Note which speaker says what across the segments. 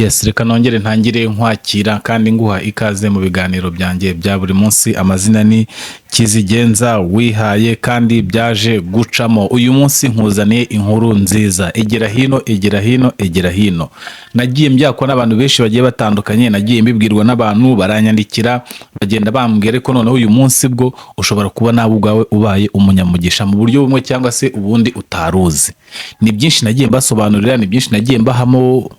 Speaker 1: Yes, reka nongere ntangire nkwakira kandi nguha ikaze mu biganiro byanjye bya buri munsi. Amazina ni Kizigenza wihaye kandi byaje gucamo. Uyu munsi nkuzaniye inkuru nziza, egera hino egera hino egera hino. Nagiye mbyakwa n'abantu benshi bagiye batandukanye, nagiye mbibwirwa n'abantu baranyandikira bagenda bambwira ko noneho uyu munsi bwo ushobora kuba nawe ubwawe ubaye umunyamugisha mu buryo bumwe cyangwa se ubundi utaruzi. Ni byinshi nagiye mbasobanurira, ni byinshi nagiye mbahamo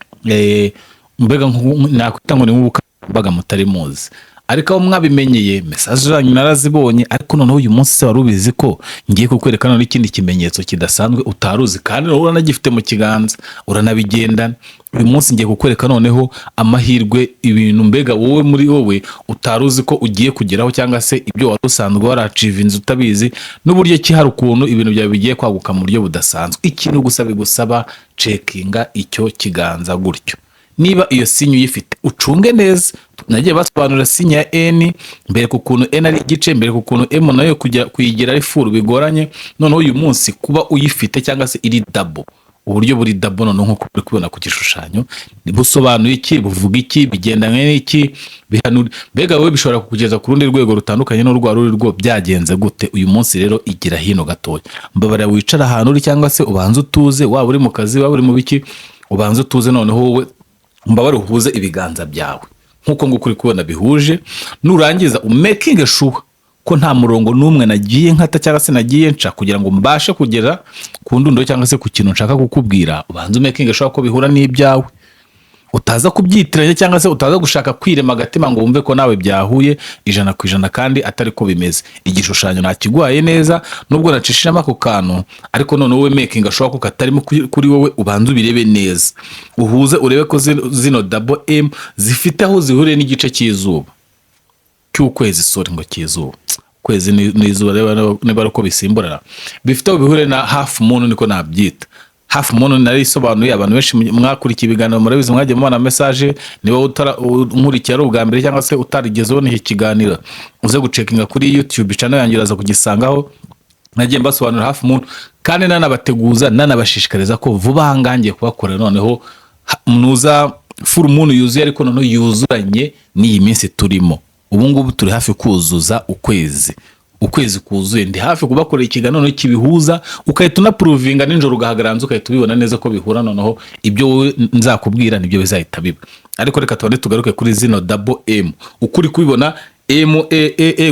Speaker 1: mbega nakwita ngo ni nk'ubukangurambaga mutari muzi, ariko aho mwabimenyeye message zanyu narazibonye. Ariko noneho uyu munsi se wari ubizi ko ngiye kukwerekana n'ikindi kimenyetso kidasanzwe utaruzi kandi uranagifite mu kiganza uranabigendana. Uyu munsi ngiye kukwereka noneho amahirwe, ibintu mbega wowe muri wowe utaruzi ko ugiye kugeraho, cyangwa se ibyo wari usanzwe warachivinze utabizi, n'uburyo ki hari ukuntu ibintu byawe bigiye kwaguka mu buryo budasanzwe. Ikintu gusa bigusaba cekinga icyo kiganza gutyo. Niba iyo sinyu uyifite ucunge neza. Nagiye basobanura sinya ya N mbere ku kuntu N ari igice, mbere ku kuntu M nayo kuyigira ari full bigoranye. Noneho uyu munsi kuba uyifite cyangwa se iri double, uburyo buri double noneho nko uri kubona ku gishushanyo, busobanuye iki, buvuga iki, bigendanye n'iki, bihanura mbega wowe bishobora kukugeza ku rundi rwego rutandukanye n'urwa ruri rwo byagenze gute. Uyu munsi rero igira hino gatoya, mbabara wicara ahantu uri cyangwa se ubanze utuze, waba uri mu kazi waba uri mu biki, ubanze utuze noneho wowe mbabare uhuze ibiganza byawe nkuko ngukuri kubona bihuje. Nurangiza umaking sure ko nta murongo n'umwe nagiye nkata cyangwa se nagiye nca kugira ngo mbashe kugera ku ndundo cyangwa se ku kintu nshaka kukubwira. Ubanze umaking sure ko bihura n'ibyawe, utaza kubyitiranya cyangwa se utaza gushaka kwirema agatima ngo wumve ko nawe byahuye 100% kandi atari ko bimeze. Igishushanyo nakigwaye neza nubwo nacishijemo ako kantu, ariko none wowe making sure ko katarimo kuri wowe. Ubanze ubirebe neza, uhuze urebe ko zino double M zifite aho zihuriye n'igice cy'izuba cy'ukwezi. Sorry ngo cy'izuba, kwezi n'izuba niba uko bisimburana, bifite aho bihuriye na half moon, niko nabyita. Half moon nari isobanuye. Abantu benshi mwakurikiye ibiganiro murabizi, mwagiye mubona message. Niba nkurikiye ari ubwa mbere cyangwa se utarigezeho n'iki kiganiro, uze gucekinga kuri YouTube channel yanjye uraza kugisangaho. Nagiye mbasobanura half moon kandi nanabateguza nanabashishikariza ko vuba hangangiye kubakorera noneho munuza full moon yuzuye, ariko noneho yuzuranye n'iyi minsi turimo. Ubu ngubu turi hafi kuzuza ukwezi kuzuye. Ndi hafi kubakorera ikiganiro kibihuza, ukahita unaprovinga ninjoro ugahagaranza ukahita ubibona neza ko bihura. Noneho ibyo nzakubwira nibyo bizahita biba. Ariko reka tubone tugaruke kuri zino double M. Ukuri kubibona M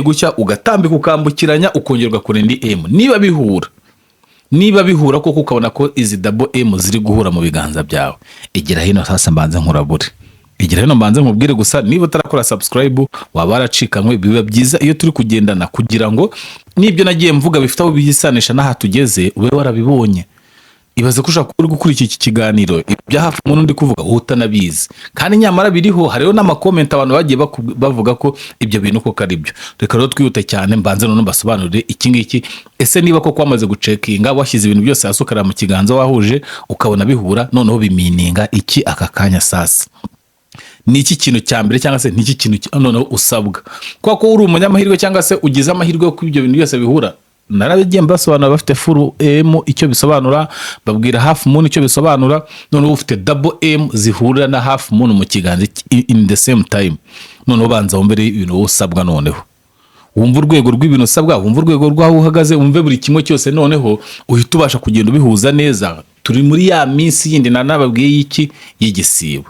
Speaker 1: gutya ugatambika ukambukiranya ukongerwa kuri ndi M. Niba bihura koko ukabona ko izi double M ziri guhura mu biganza byawe, egera hino sasa mbanze nkurabure. Igira hino mbanze nkubwire gusa, niba utarakora subscribe waba waracikanywe. Biba byiza iyo turi kugendana kugira ngo nibyo nagiye mvuga bifite aho bihisanisha n'aha tugeze ube warabibonye. Ibaze ko ushaka uri gukurikira iki kiganiro ibya hafi umuntu ndi kuvuga utanabizi, kandi nyamara biriho. Hariho n'amakomenti abantu bagiye bavuga ko ibyo bintu koko ari byo. Reka rero twihute cyane mbanze none mbasobanurire iki ngiki. Ese niba ko kwamaze gucekinga washyize ibintu byose hasukara mu kiganza wahuje ukabona bihura, noneho bimininga iki aka kanya sasa. Ni iki kintu cya mbere cyangwa se niki kintu noneho usabwa kwa ko uri umunyamahirwe cyangwa se ugize amahirwe yo ibyo bintu byose bihura. Narabigiye mbasobanura bafite full M icyo bisobanura, babwira half moon icyo bisobanura. Noneho ufite double M zihurira na half moon mu kiganza in the same time. Noneho banza wombere ibintu usabwa, noneho wumva urwego rw'ibintu usabwa, wumva urwego rwaho uhagaze, wumve buri kimwe cyose, noneho uhita ubasha kugenda ubihuza neza. Turi muri ya minsi yindi nababwiye y'iki y'igisibo.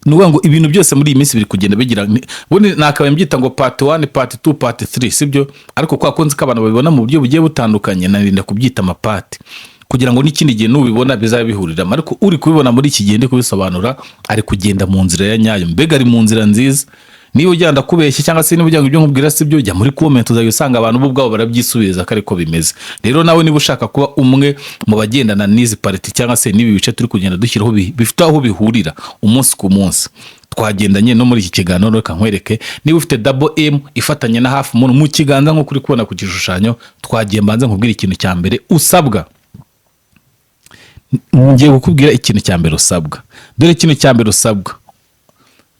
Speaker 1: Nuvuga ngo ibintu byose muri iyi minsi biri kugenda bigira, bundi nakabaye mbyita ngo part 1 part 2 part 3 sibyo, ariko kwa konzi k'abantu babibona mu buryo bugiye butandukanye narinda kubyita amapati kugira ngo n'ikindi gihe nubibona bizabihurira. Ariko uri kubibona muri iki gihe ndi kubisobanura ari kugenda mu nzira ya nyayo, mbega ari mu nzira nziza. Niba ugenda kubeshya cyangwa se niba ujyanga ibyo nkubwira sibyo, jya muri comment uzayisanga abantu bo ubwabo barabyisubiza ko ariko bimeze. Rero nawe niba ushaka kuba umwe mu bagendana n'izi party cyangwa se nibi bice turi kugenda dushyiraho bifite aho bihurira umunsi ku munsi, twagendanye no muri iki kiganiro. Reka nkwereke niba ufite double M ifatanye na half moon mu kiganza nko kuri kubona ku gishushanyo. Twagiye mbanze nkubwira ikintu cya mbere usabwa. Ngiye gukubwira ikintu cya mbere usabwa. Dore ikintu cya mbere usabwa,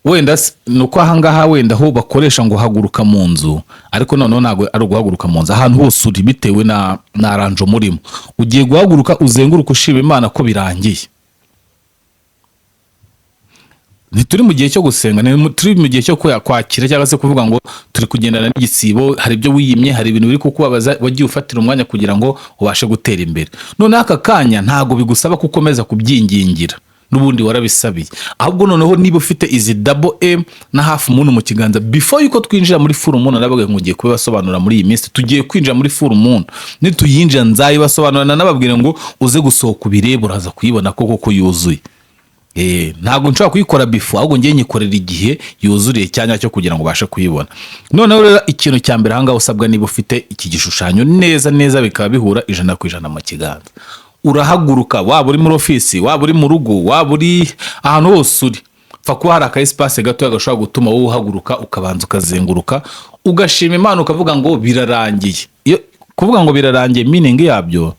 Speaker 1: wenda nuko ahangaha wenda ho bakoresha ngo haguruka mu nzu, ariko noneho ntago ari guhaguruka mu nzu. Ahantu hose uri bitewe na ranjo murimo, ugiye guhaguruka uzenguruka ushima Imana ko birangiye. ntituri mu gihe cyo gusenga, turi mu gihe cyo kwakira cyangwa se kuvuga ngo turi kugendana n'igisibo, hari ibyo wiyimye, hari ibintu biri kukubabaza, wagiye ufatira umwanya kugira ngo ubashe gutera imbere. None aka kanya ntago bigusaba kukomeza kubyingingira, n'ubundi warabisabiye. Ahubwo noneho niba ufite izi double M na half moon mu kiganza, before yuko twinjira muri full moon, nababwiye ngo ngiye kubibasobanura muri iyi minsi. Tugiye kwinjira muri full moon, nituyinjira nzayibasobanurana, nababwire ngo uze gusohoka ubirebe, uraza kuyibona koko yuzuye. Ntabwo nshobora kuyikora before, ahubwo ngiye nyikorera igihe yuzuriye cyanya cyo kugira ngo ubashe kuyibona. Noneho rero ikintu cya mbere ahangaha usabwa, niba ufite iki gishushanyo neza neza bikaba bihura 100% mu kiganza, urahaguruka, waba uri muri ofisi, waba uri mu rugo, waba uri ahantu hose uri, pfa kuba hari aka espace gato gashobora gutuma wowe uhaguruka ukabanza ukazenguruka, ugashima Imana, ukavuga ngo birarangiye. Iyo kuvuga ngo birarangiye meaning yabyo,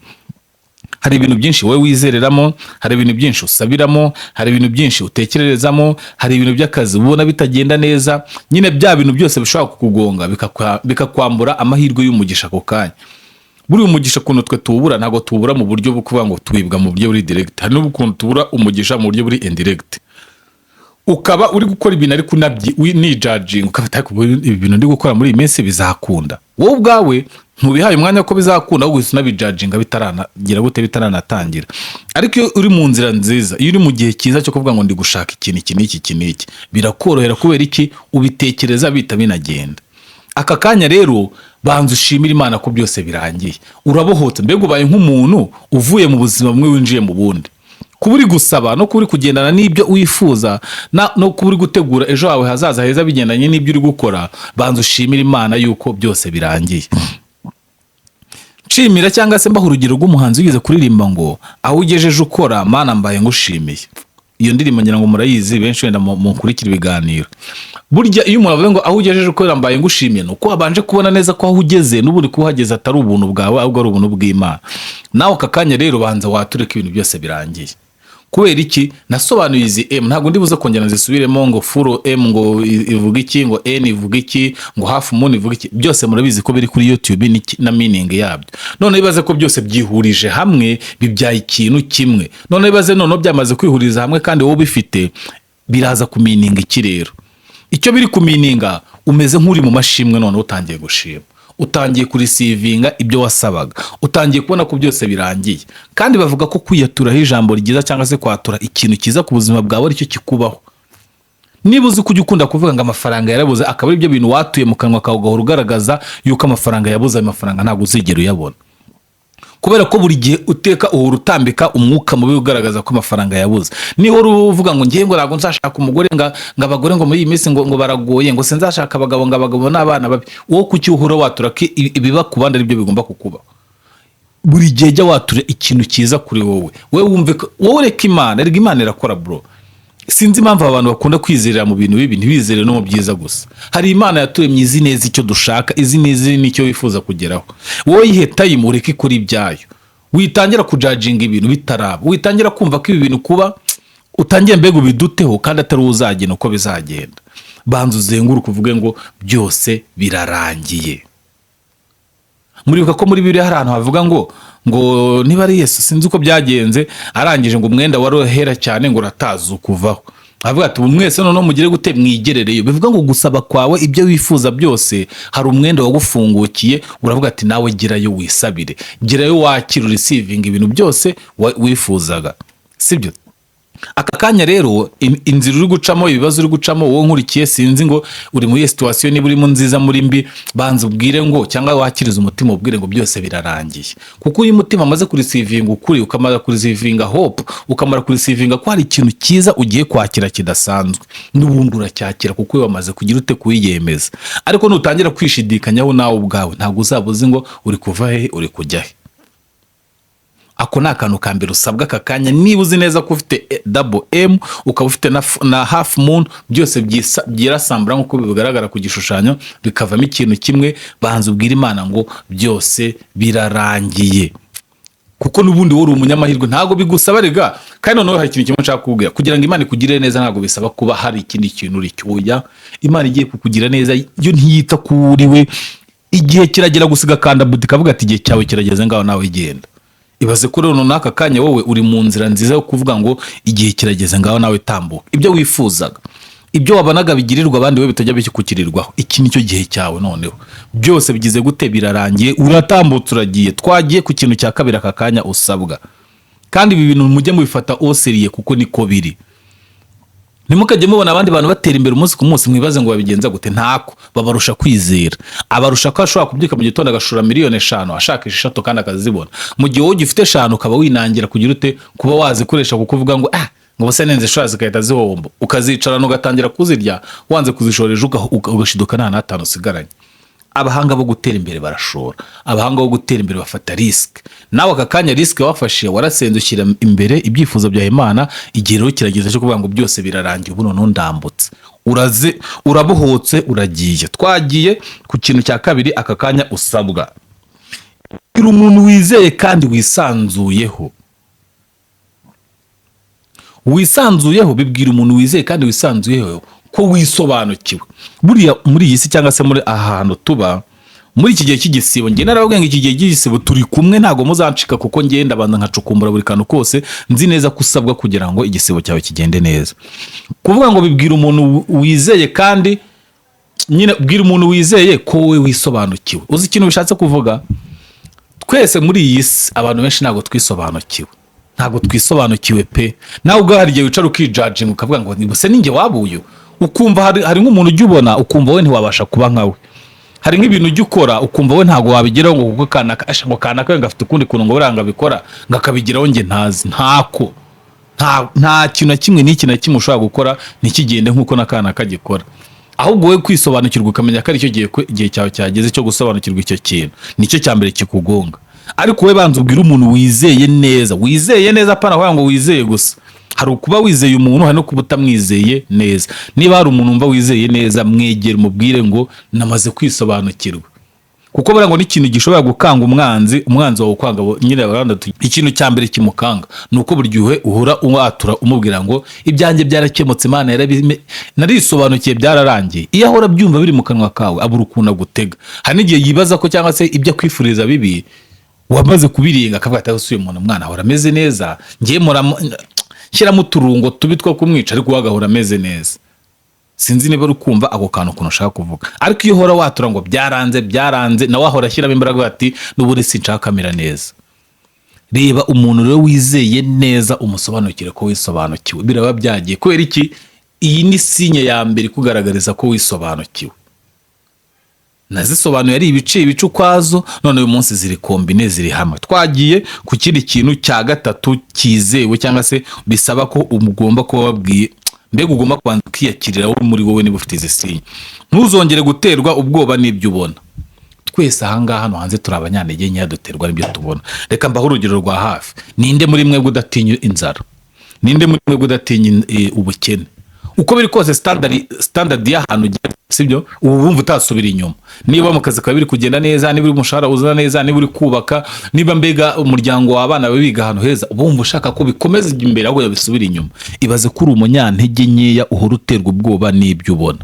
Speaker 1: hari ibintu byinshi wowe wizereramo, hari ibintu byinshi usabiramo, hari ibintu byinshi utekererezamo, hari ibintu by'akazi ubona bitagenda neza, nyine bya bintu byose bishobora kukugonga bikakwambura amahirwe y'umugisha ako kanya. Buri umugisha kuntu twe tubura, ntago tubura mu buryo bwo kuvuga ngo twibwa mu buryo buri direct, hari n'ukuntu tubura umugisha mu buryo buri indirect. Ukaba uri gukora ibintu ariko ni judging, ukafata ko ibintu ndi gukora muri iyi minsi bizakunda, wowe ubwawe ntubihaye umwanya ko bizakunda, ahubwo unabijudginga bitaranagira gute, bitaranatangira. Ariko iyo uri mu nzira nziza, iyo uri mu gihe cyiza cyo kuvuga ngo ndi gushaka ikintu iki n'iki, birakorohera. Kubera iki? Ubitekereza bita binagenda. Aka kanya rero banza ushimira Imana ko byose birangiye, urabohotse, mbega ubaye nk'umuntu uvuye mu buzima bumwe winjiye mu bundi. Kuba uri gusaba no kuba uri kugendana n'ibyo wifuza, no kuba uri gutegura ejo hawe hazaza heza bigendanye n'ibyo uri gukora, banza ushimira Imana yuko byose birangiye. Nshimira cyangwa se mbaho urugero rw'umuhanzi wigeze kuririmba ngo aho ugejeje ukora Mana mbaye ngushimiye. Iyo ndirimbo ngira ngo murayizi, benshi wenda mukurikira ibiganiro. Burya iyo umuntu avuga ngo aho ugejeje ukora mbaye ngushimiye, nuko wabanje kubona neza ko aho ugeze n'uburi kuhageza atari ubuntu bwawe, ahubwo ari ubuntu bw'Imana. Nawe aka kanya rero banza watureka ibintu byose birangiye. Kubera iki? Nasobanuye izi M, ntabwo ndibuze kongera nzisubiremo ngo full M ngo ivuga iki, ngo N ivuga iki, ngo half moon ivuga iki. Byose murabizi ko biri kuri YouTube na meaning yabyo. None ibaze ko byose byihurije hamwe bibyaye ikintu kimwe. None ibaze none byamaze kwihuriza hamwe kandi wowe bifite, biraza ku meaning iki rero? Icyo biri ku meaning, umeze nk'uri mu mashimwe, none utangiye gushima, utangiye kurisivinga ibyo wasabaga, utangiye kubona ko byose birangiye. Kandi bavuga ko kwiyaturaho ijambo ryiza cyangwa se kwatura ikintu kiza ku buzima bwawe aricyo kikubaho. Niba uzi kujya ukunda kuvuga ngo amafaranga yarabuze, akaba ari byo bintu watuye mu kanwa kawe ugahora ugaragaza yuko amafaranga yabuze, amafaranga ntabwo uzigera uyabona. Kubera ko buri gihe uteka uhora utambika umwuka mubi ugaragaza ko amafaranga yabuze. Niho uvuga ngo ngiye ngo ntabwo nzashaka umugore, ngo abagore ngo muri iyi minsi ngo baragoye, ngo sinzashaka abagabo, ngo abagabo n'abana babi. Wowe kuki uhora watura ko ibiba ku bandi aribyo bigomba kukuba? Buri gihe jya watura ikintu cyiza kuri wowe. Wowe wumve ko wowe reka Imana, rega Imana irakora bro. Sinzi impamvu abantu bakunda kwizerera mu bintu bibi, ntibizere no mu byiza gusa. Hari Imana yaturemye izi neza icyo dushaka, izi neza nicyo wifuza kugeraho. Wowe yihe time ureke kuri ibyayo, witangira kujudginga ibintu bitaraba, witangira kumva ko ibi bintu kuba utangiye mbega ubiduteho kandi atari uzagena uko bizagenda. Banza uzenguruka uvuge ngo byose birarangiye. Muribuka ko muri Bibiliya hari ahantu havuga ngo niba ari Yesu sinzi uko byagenze, arangije ngo umwenda warohera cyane ngo urataza ukuvaho. Avuga ati mwese none mugire gute mwigerereyo. Bivuga ngo gusaba kwawe ibyo wifuza byose, hari umwenda wagufungukiye, uravuga ati nawe gerayo wisabire, gerayo wakira receiving ibintu byose wifuzaga, sibyo? Aka kanya rero inzira uri gucamo, ibibazo uri gucamo, wowe nkurikiye, sinzi ngo uri muri situation niba uri mu nziza muri mbi, banza ubwire ngo, cyangwa wakiriza umutima ubwire ngo byose birarangiye. Kuko uyu mutima amaze kurisivinga ukuri, ukamara kurisivinga hope, ukamara kurisivinga ko hari ikintu cyiza ugiye kwakira kidasanzwe, n'ubundi uracyakira kuko wamaze kugira ute kuyiyemeza. Ariko nutangira kwishidikanyaho nawe ubwawe, ntabwo uzabuze ngo uri kuva he uri kujya he. Ako ni akantu ka mbere usabwa aka kanya. Niba uzi neza ko ufite double M, ukaba ufite na half moon, byose byirasambura nk'uko bigaragara ku gishushanyo, bikavamo ikintu kimwe, banza ubwire Imana ngo byose birarangiye. Kuko n'ubundi wowe uri umunyamahirwe, ntabwo bigusaba rega. Kandi noneho hari ikintu kimwe nshaka kukubwira, kugira ngo Imana ikugire neza ntabwo bisaba kuba hari ikindi kintu uri cyoya. Imana igiye kukugira neza, yo ntiyita kuri we. Igihe kiragera gusiga kanda buti kavuga ati igihe cyawe kirageze, ngaho nawe genda. ibaze ko rero n'aka kanya wowe uri mu nzira nziza yo kuvuga ngo igihe kirageze ngaho nawe tambuka ibyo wifuzaga, ibyo wabonaga bigirirwa abandi we bitajya bikukirirwaho, iki nicyo gihe cyawe noneho byose bigize gute, birarangiye, uratambutse, uragiye. Twagiye ku kintu cya kabiri aka kanya usabwa, kandi ibi bintu mujye mubifata oseriye kuko niko biri. Ntimukajye mubona abandi bantu batera imbere umunsi ku munsi mwibaze ngo babigenza gute. Ntako babarusha kwizera, abarusha ko ashobora kubyuka mu gitondo agashora miliyoni 5 ashakisha 3 kandi akazibona, mu gihe wowe ugifite 5 ukaba winangira kugira ute kuba wazikoresha kuko uvuga ngo ngo bose nenze shora zikahita zihomba, ukazicarana ugatangira kuzirya wanze kuzishoreje ugashiduka nta natanu usigaranye. Abahanga bo gutera imbere barashora, abahanga bo gutera imbere bafata risk. Nawe aka kanya risk wafashe warasenze ushyira imbere ibyifuzo bya Imana, igihe rero kirageze cyo kuvuga ngo byose birarangiye, ubu none ndambutse, urabuhotse, uragiye. Twagiye ku kintu cya kabiri aka kanya usabwa, iri umuntu wizeye kandi wisanzuyeho. Bibwira umuntu wizeye kandi wisanzuyeho ko wisobanukiwe. Buriya muri iyi si cyangwa se muri ahantu tuba muri iki gihe cy'igisibo, nge narababwiye ngo iki gihe cy'igisibo turi kumwe, ntago muzancika kuko ngenda banza nkacukumbura buri kantu kose, nzi neza kusabwa kugira ngo igisibo cyawe kigende neza. Kuvuga ngo bibwira umuntu wizeye kandi nyine bwira umuntu wizeye ko we wisobanukiwe. Uzi ikintu bishatse kuvuga? Twese muri iyi si abantu benshi ntago twisobanukiwe, ntago twisobanukiwe pe. Nawe ugahari igihe wicara ukijudging ukavuga ngo nibuse ninjye wabuyu, ukumva hari nk'umuntu ujya ubona ukumva we ntiwabasha kuba nkawe. Hari nk'ibintu ujya ukora ukumva we ntago wabigeraho ngo kuko kanaka we ngafite ukundi kuntu ngo buranga bikora ngakabigeraho nge ntazi. Ntako nta kintu na kimwe n'iki na kimwe ushobora gukora ntikigende nk'uko nakana kagikora. Ahubwo we kwisobanukirwa ukamenya ko ari cyo gihe cyawe cyageze cyo gusobanukirwa icyo kintu, nicyo cyambere kikugonga. Ariko we banza ubwira umuntu wizeye neza apana kuvuga ngo wizeye gusa. Hari ukuba wizeye umuntu, hari no kuba utamwizeye neza. Niba hari umuntu umva wizeye neza, mwegere umubwire ngo namaze kwisobanukirwa, kuko bara ngo n'ikintu gishobora gukanga umwanzi wawe kwanga nyine baranda. Ikintu cya mbere kimukanga nuko buryo uhora watura umubwira ngo ibyanjye byarakemutse, Imana narisobanukiye, byararangiye. Iyo ahora byumva biri mu kanwa kawe abura ukuntu agutega. Hari n'igihe yibaza ko cyangwa se ibyo kwifuriza bibi wamaze kubiringa, akavuga ati usuye umuntu mwana ahora ameze neza, ngiye shyiramo uturungo tubi two kumwica, ariko wagahora ameze neza. Sinzi niba ukumva ako kantu ukuntu ushaka kuvuga. Ariko iyo uhora watura ngo byaranze nawe ahora ashyiramo imbaraga ati n'ubundi sinshaka kamera neza. Reba umuntu rero wizeye neza umusobanukire ko wisobanukiwe, biraba byagiye. Kubera iki? Iyi ni sinye ya mbere kugaragariza ko wisobanukiwe. Nazisobanuye ari ibice ukwazo, none uyu munsi ziri kombine, ziri hamwe. Twagiye ku kindi kintu cya gatatu kizewe cyangwa se bisaba ko ugomba kuba wabwiye, mbega ugomba kubanza kwiyakirira wowe muri wowe niba ufite izi sinye. Ntuzongere guterwa ubwoba n'ibyo ubona. Twese ahangaha hano hanze turi abanyantege nkeya, duterwa n'ibyo tubona. Reka mbaho urugero rwa hafi. Ninde muri mwe udatinya inzara? Ninde muri mwe udatinya ubukene? Uko biri kose standard y'ahantu sibyo, ubu bumva utasubira inyuma. Niba mu kazi kawe biri kugenda neza, niba uri umushahara uzana neza, niba uri kubaka, niba mbega umuryango w'abana bawe biga ahantu heza, bumva ushaka ko bikomeza imbere ahubwo yabisubira inyuma. Ibaze ko uri umunyantege nkeya uhora uterwa ubwoba n'ibyo ubona.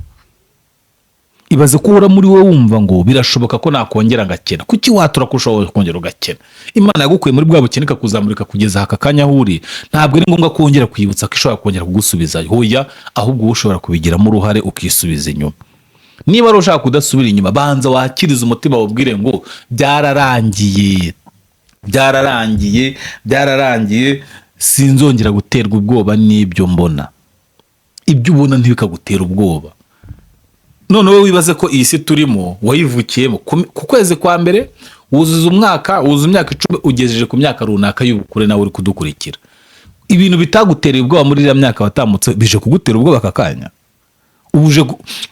Speaker 1: Ibaze ko uhora muri wowe wumva ngo birashoboka ko nakongera ngakena. Kuki watura ko ushobora kongera ugakena? Imana yagukuye muri bwa bukene ikakuzamurika kugeza aka kanya huri. Ntabwo ari ngombwa kongera kwibutsa ko ishobora kongera kugusubiza. Hoya, ahubwo ushobora kubigiramo uruhare ukisubiza inyuma. Niba ari ushaka kudasubira inyuma, banza wakiriza umutima wabwire ngo byararangiye, sinzongera guterwa ubwoba n'ibyo mbona. Ibyo ubona ntibikagutera ubwoba. None wowe wibaze ko iyi si turimo wayivukiyemo ku kwezi kwa mbere, wuzuza imyaka 10 ugejeje ku myaka runaka y'ubukure, nawe uri kudukurikira. Ibintu bitagutereye ubwoba muri iriya myaka watambutse bije kugutera ubwoba aka kanya.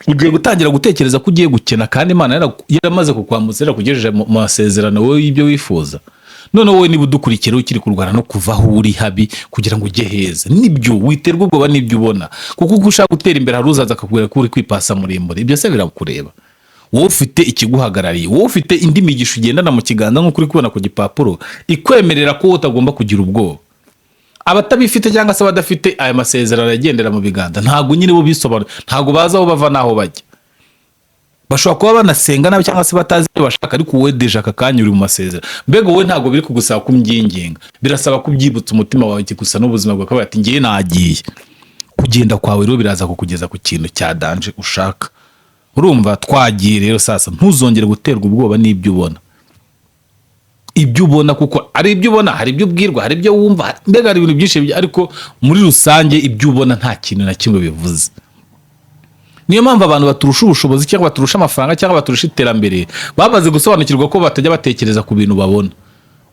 Speaker 1: Ugiye gutangira gutekereza ko ugiye gukena, kandi Imana yaramaze kukwambutsa kugejeje mu masezerano wowe y'ibyo wifuza. None wowe niba udukurikira ukiri kurwana no kuva aho uri habi kugira ngo ujye heza, nibyo witerwa ubwoba n'ibyo ubona, kuko uko ushaka gutera imbere hari uzaza akakubwira ko uri kwipasa muremure. Ibyo se birakureba? Wowe ufite ikiguhagarariye, wowe ufite indi migisha ugendana mu kiganza nk'uko uri kubona ku gipapuro ikwemerera ko utagomba kugira ubwoba. Abatabifite cyangwa se badafite aya masezerano yagendera mu biganza ntago nyine bo bisobanura, ntago baza aho bava naho bajya. bashobora kuba banasenga nabi cyangwa se batazi ibyo bashaka, ariko wowe deje aka kanya uri mu masezerano. Mbega wowe ntabwo biri kugusaba kumbyinginga, birasaba kubyibutsa umutima wawe gusa n'ubuzima bwawe, akavuga ati ngiye nagiye. Kugenda kwawe rero biraza kukugeza ku kintu cya danje ushaka. Urumva? Twagiye rero sasa, ntuzongere guterwa ubwoba n'ibyo ubona. Ibyo ubona kuko ari ibyo ubona, hari ibyo ubwirwa, hari ibyo wumva, mbega hari ibintu byinshi, ariko muri rusange ibyo ubona nta kintu na kimwe bivuze. Niyo mpamvu abantu baturusha ubushobozi cyangwa baturusha amafaranga cyangwa baturusha iterambere babaze gusobanukirwa ko batajya batekereza ku bintu babona.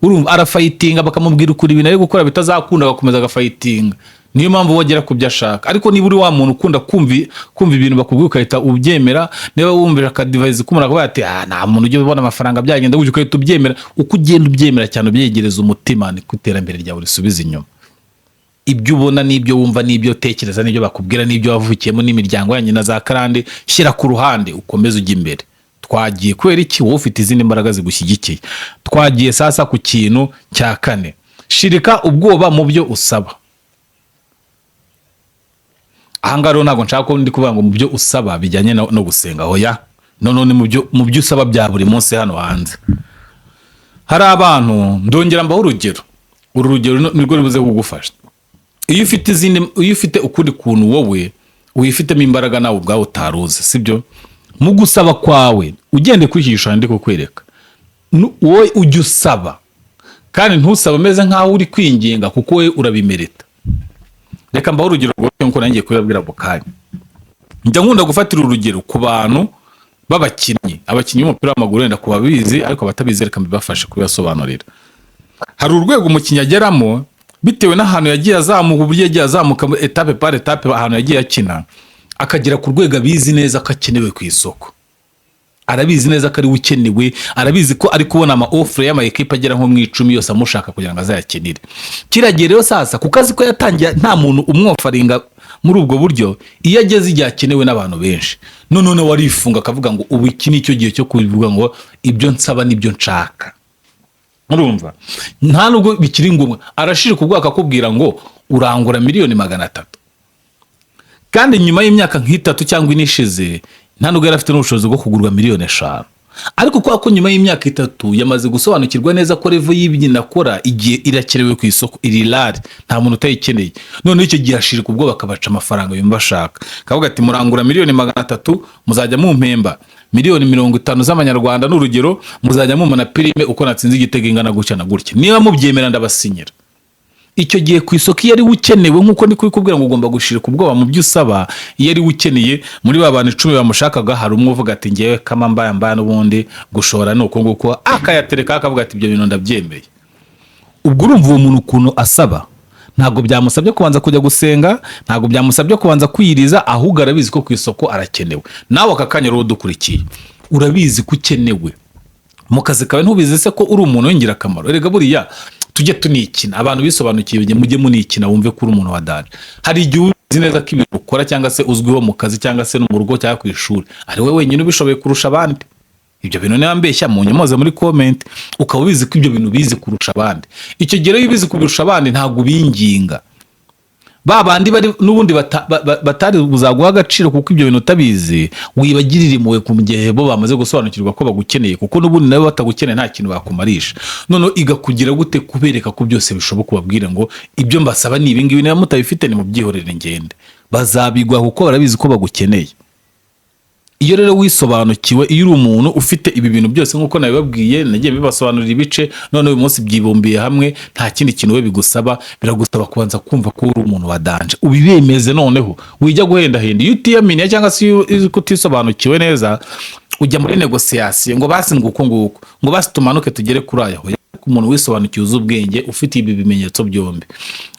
Speaker 1: Urumva? Arafayitinga bakamubwira ukuri ibintu ari gukora bitazakunda, agakomeza agafayitinga. Niyo mpamvu wogera ku byo ashaka. Ariko niba uri wa muntu ukunda kumva ibintu bakubwira ukahita ubyemera, niba wumvira akadivice kumura akavuga ati nta muntu ujye ubona amafaranga byagenda gutyo, ukahita ubyemera. Uko ugenda ubyemera cyane ubyegereza umutima, ni ku iterambere ryawe risubiza inyuma. Ibyo ubona n'ibyo wumva n'ibyo tekereza n'ibyo bakubwira n'ibyo wavukiyemo n'imiryango yanyu na za karande, shyira ku ruhande ukomeze ujya imbere. Twagiye kubera iki? Wowe ufite izindi mbaraga zigushyigikiye. Twagiye sasa ku kintu cya kane, shirika ubwoba mu byo usaba. Ahangaha rero ntabwo nshaka ko ndi kuvuga ngo mu byo usaba bijyanye no gusenga, hoya. None mu byo usaba bya buri munsi hano hanze. Hari abantu, ndongera mbaho urugero. Uru rugero nirwo rubuze kugufasha. Iyo ufite ukundi kuntu wowe uyifitemo imbaraga nawe ubwawe utaruzi, sibyo? Mu gusaba kwawe ugende kwishyisha ndi kukwereka. Wowe ujye usaba, kandi ntusaba umeze nkaho uri kwinginga, kuko we urabimerita. Reka mbaho urugero rw'uko nangiye kubabwira mu kanya. Njya nkunda gufatira urugero ku bantu b'abakinnyi, abakinnyi b'umupira w'amaguru, wenda kuba bizi ariko abatabizi reka mbibafashe kubibasobanurira. Hari urwego umukinnyi ageramo bitewe n'ahantu yagiye azamuka, uburyo yagiye azamuka etape par etape, ahantu yagiye akina akagera ku rwego abizi neza ko akenewe ku isoko. Arabizi neza ko ari ukenewe, arabizi ko ari kubona ama offer y'ama equipe agera nko mu 10 yose amushaka kugira ngo azayakenire. Kiragiye rero sasa ku kazi ko yatangiye nta muntu umwofaringa muri ubwo buryo, iyo ageze igihe akenewe n'abantu benshi, none warifunga akavuga ngo ubu iki nicyo gihe cyo kubivuga ngo ibyo nsaba nibyo nshaka. Urumva? Nta nubwo bikiri ngombwa, arashirika ubwo akakubwira ngo urangura miliyoni 300, kandi nyuma y'imyaka nk'itatu cyangwa inishize nta nubwo yarafite n'ubushobozi bwo kugurwa miliyoni 5. Ariko kwa ko nyuma y'imyaka 3 yamaze gusobanukirwa neza ko revo y'ibintu akora igihe irakerewe ku isoko, irilari, nta muntu utayikeneye. None icyo gihe ashirika ubwo bakabaca amafaranga yumva ashaka. Kavuga ati murangura miliyoni 300, muzajya mumpemba miliyoni 50 z'amanyarwanda n'urugero, muzajya mumana prime uko natsinze igitego ingana gutya na gutya. Niba mubyemera ndabasinyira. Icyo gihe ku isoko iyo ari ukenewe, nkuko ndi kubikubwira ngo ugomba gushirika ubwoba mu byo usaba, iyo ari ukeneye muri babana 10 bamushakaga, hari umwe uvuga ati ngewe kama mbaya n'ubundi gushora nuko nguko, akayatereka akavuga ati ibyo bintu ndabyemeye. Ubwo urumva uwo muntu ukuntu asaba, ntabwo byamusabye kubanza kujya gusenga, ntabwo byamusabye kubanza kwiyiriza, ahubwo arabizi ko ku isoko arakenewe. Nawe akakanya rero dukurikiye, urabizi ko ukenewe mu kazi kawe, ntubizi se ko uri umuntu w'ingira kamaro. Erega buriya tujye tunikina, abantu bisobanukiye mujye munikina, wumve ko uri umuntu wa danje. Hari igihe uzi neza ko ibintu ukora cyangwa se uzwiho mu kazi cyangwa se no mu rugo cyangwa ku ishuri ari we wenyine ubishoboye kurusha abandi. Ibyo bintu niba mbeshya mu nyomoze muri comment, ukaba ubizi ko ibyo bintu bizi kurusha abandi. Icyo gihe iyo bizi kurusha abandi ntabwo binginga. Babandi bari nubundi batari buzaguha agaciro kuko ibyo bintu utabizi, wibagirira impuhwe ku gihe bo bamaze gusobanukirwa ko bagukeneye, kuko nubundi nawe batagukeneye nta kintu bakumarisha. None igakugira gute kubereka ko byose bishoboka, ubabwire ngo ibyo mbasaba ni ibingibi, niba mutabifite ni mu byihorere ngende. Bazabigwa kuko barabizi ko bagukeneye. Iyo rero wisobanukiwe, iyo uri umuntu ufite ibi bintu byose nkuko nabibabwiye, nagiye bibasobanurira ibice, none uyu munsi byibumbiye hamwe, nta kindi kintu we bigusaba, biragusaba kubanza kumva ko uri umuntu wa danje. Ubibemeze noneho, wijya guhenda henda. Iyo utiyaminiye cyangwa se utisobanukiwe neza, ujya muri negociation ngo basi nguko ngo basi tumanuke tugere kuri aya. Umuntu wisobanukiye uzi ubwenge, ufite ibi bimenyetso byombi,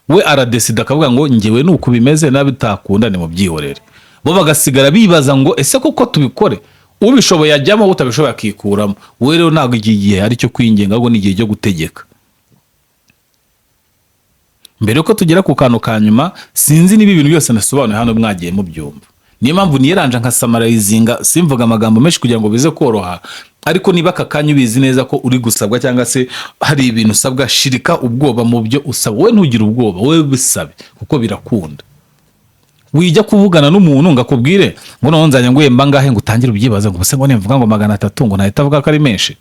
Speaker 1: we aradesida akavuga ngo ngewe nuko bimeze, nabitakunda ni mu byihorere. Bo bagasigara bibaza ngo ese koko tubikore, ubishoboye ajyamo, utabishoboye akikuramo. We rero ntabwo igihe ari cyo kwingenga, ahubwo ni igihe cyo gutegeka. Mbere ko tugera ku kantu ka nyuma, sinzi niba ibintu byose nasobanuye hano mwagiye mu byumva. Niyo mpamvu niyeranje nka summarizinga, simvuga amagambo menshi kugira ngo bize koroha, ariko niba aka kanya ubizi neza ko uri gusabwa cyangwa se hari ibintu usabwa, shirika ubwoba mu byo usaba. We ntugire ubwoba, we bisabe kuko birakunda. wijya kuvugana n'umuntu ngakubwire ngo none nzanya nguhemba ngahe ngo utangire ubyibaza ngo se ngo nemvuga ngo 300 ngo nahita avuga ko ari menshi.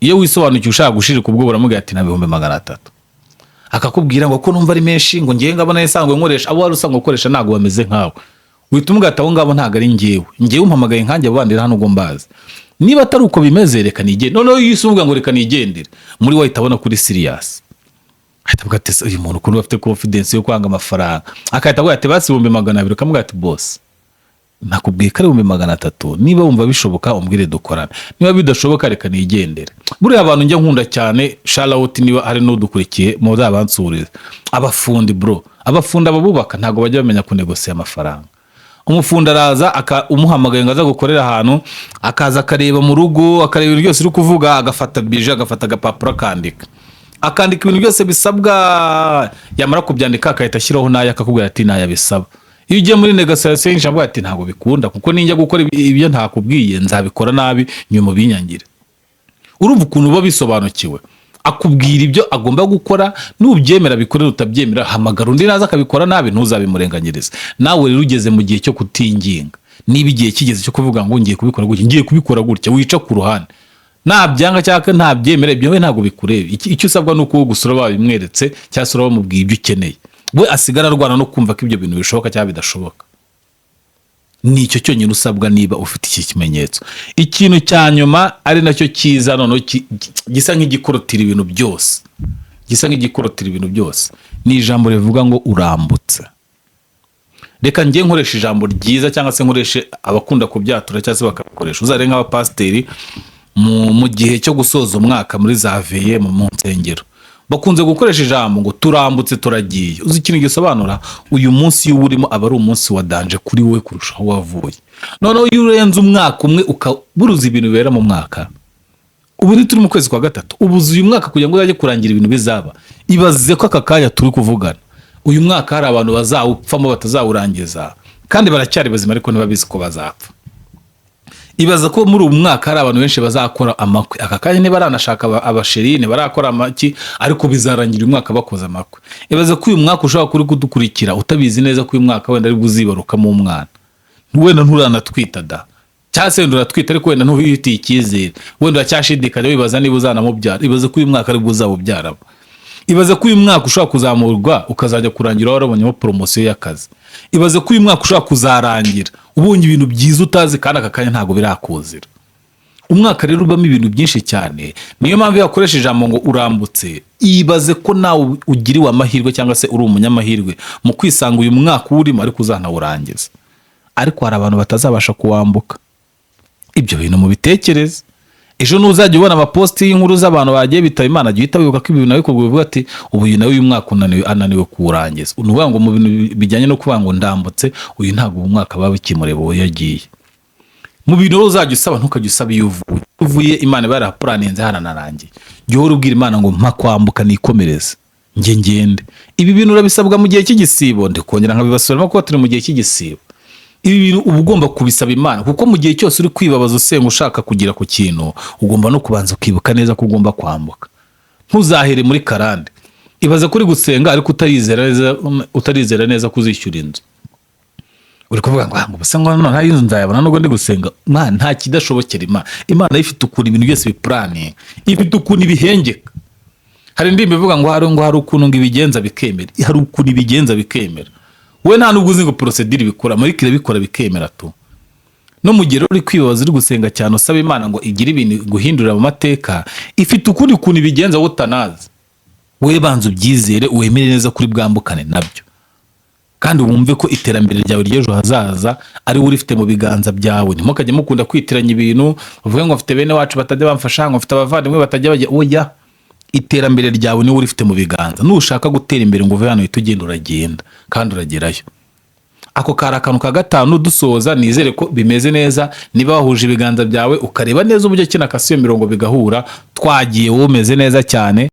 Speaker 1: Iyo wisobanukiye ushaka gushirika ubwo buramubwira ati na 300, akakubwira ngo ko numva ari menshi ngo ngiye ngabona yesangwe nkoresha abo wari usanga ukoresha nago bameze nkawe, wita umugata aho ngabo ntago ari ngewe umpamagaye nkanjye abandira hano ugombaza. Niba atari uko bimeze reka nigende, none yisuvuga ngo reka nigendere muri wa itabona kuri serious, ahita avuga ati uyu muntu ukuntu bafite confidence yo kwanga amafaranga, akahita avuga ati basi 200, ukamubwira ati boss nakubwiye ko ari 300, niba wumva bishoboka umbwire dukorana, niba bidashoboka reka nigendere. Buriya abantu njya nkunda cyane shout niba ari no dukurikiye mu zabansuriza abafundi bro, abafundi ababubaka ntago bajya bamenya kunegosia amafaranga. Umufundi araza umuhamagaye ngo aza gukorera ahantu, akaza akareba mu rugo, akareba ibintu byose uri kuvuga, agafata bije, agafata agapapuro akandika ibintu byose bisabwa, yamara kubyandika akahita ashyiraho nayo akakubwira ati naya bisaba. Iyo ugiye muri negotiation njambo ati ntago bikunda kuko ninjya gukora ibyo ntakubwiye nzabikora nabi nyuma binyangire. Urumva ukuntu uba bisobanukiwe, akubwira ibyo agomba gukora, nubyemera bikore, utabyemera hamagara undi naza akabikora nabi ntuzabimurenganyiriza. Nawe rero ugeze mu gihe cyo kutinginga, niba igihe kigeze cyo kuvuga ngo ngiye kubikora gutya wica ku ruhande, nabyanga cyangwa ntabyemera ibyo we ntago bikureba. Icyo usabwa nuko gusura babimweretse cyangwa sura bamubwiye ibyo ukeneye, we asigara arwana no kumva ko ibyo bintu bishoboka cyangwa bidashoboka. Nicyo cyonyine usabwa niba ufite iki kimenyetso. Ikintu cya nyuma ari nacyo kiza none gisa nk'igikorotira ibintu byose, ni ijambo rivuga ngo urambutse. Reka ngiye nkoresha ijambo ryiza cyangwa se nkoreshe abakunda kubyatura cyangwa se bakabikoresha, uzare nk'abapasiteri mu gihe cyo gusoza umwaka muri zaveye mu nsengero bakunze gukoresha ijambo ngo turambutse turagiye. Uzi ikintu gisobanura uyu munsi iyo urimo aba ari umunsi wa danje kuri wowe kurushaho wavuye. Noneho iyo urenze umwaka umwe ukaburuza ibintu bibera mu mwaka, ubu ni turi mu kwezi kwa 3, ubuze uyu mwaka kugira ngo uzajye kurangira ibintu bizaba. Ibaze ko aka kanya turi kuvugana uyu mwaka hari abantu bazawupfamo batazawurangiza kandi baracyari bazima ariko ntibabizi ko bazapfa. Ibaza ko muri uyu mwaka hari abantu benshi bazakora amakwe, aka kanya ntibaranashaka abasheri, ntibarakora amaki ariko bizarangira uyu mwaka bakoze amakwe. Ibaza ko uyu mwaka ushobora kuri kudukurikira utabizi neza ko uyu mwaka wenda ari buzibarukamo umwana, wenda nturanatwita da cyangwa se wenda uratwita ariko wenda ntuhitiye icyizere, wenda uracyashidikanya wibaza niba uzanamubyara. Ibaza ko uyu mwaka ari buzabubyara. Ibaze ko uyu mwaka ushobora kuzamurwa ukazajya kurangira warabonyemo promotion y'akazi. Ibaze ko uyu mwaka ushobora kuzarangira ubonye ibintu byiza utazi kandi aka kanya ntago birakuzira. Umwaka rero ubamo ibintu byinshi cyane, niyo mpamvu yakoresha ijambo ngo urambutse. Ibaze ko nawe ugiriwe amahirwe cyangwa se uri umunyamahirwe mu kwisanga uyu mwaka urimo ariko uzanawurangiza, ariko hari abantu batazabasha kuwambuka. Ibyo bintu mu bitekereze. Ejo nuzajya ubona amaposti y'inkuru z'abantu bagiye bitaba Imana, jya wibuka ko ibintu nawe kuvuga ati ubu uyu nawe uyu mwaka ananiwe kuwurangiza. Unuvuga ngo mu bintu bijyanye no kuvuga ngo ndambutse uyu ntabwo umwaka baba ikimurebo yagiye. Mu bintu uzajya usaba ntukajya usaba iyo uvuye Imana baraplaninze haranarangiye. Jya urubwira Imana ngo mpa kwambuka nikomereze ngende. Ibi bintu urabisabwa mu gihe cy'igisibo, ndikongera nkabibasubiramo ko turi mu gihe cy'igisibo. Ibi bintu uba ugomba kubisaba Imana kuko mu gihe cyose uri kwibabaza usenga ushaka kugira ku kintu ugomba no kubanza ukibuka neza ko ugomba kwambuka. Ntuzahere muri karande. Ibaza kuri gusenga ariko utarizera neza kuzishyura inzu. Uri kuvuga ngo basa ngo nta inzu nzayabona nubwo ndi gusenga. Imana nta kidashobokera Imana. Imana ifite ukuntu ibintu byose biplane, ifite ukuntu ibihengeka. Hari ndimbe bivuga ngo hari ukuntu ngo ibigenza bikemera, hari ukuntu ibigenza bikemera. We nta nubwo uzi ngo procedure bikora muri kire bikora bikemera tu. No mu gihe uri kwibaza uri gusenga cyane usaba Imana ngo igire ibintu guhindurira mu mateka, ifite ukuri kuntu ibigenza wotanazi. We banza ubyizere uwemere neza kuri bwambukane nabyo, kandi wumve ko iterambere ryawe ry'ejo hazaza ari uri ufite mu biganza byawe. Ntimukajye mukunda kwitiranya ibintu uvuge ngo mfite bene wacu batajya bamfasha, ngo mfite abavandimwe batajya bajya. Oya, iterambere ryawe ni uri ufite mu biganza. Nushaka gutera imbere ngo uve hano itugenda uragenda kandi uragerayo. Ako kari akantu ka 5 dusoza, nizere ko bimeze neza. Niba wahuje ibiganza byawe ukareba neza uburyo kina kasiyo mirongo bigahura, twagiye wowe umeze neza cyane.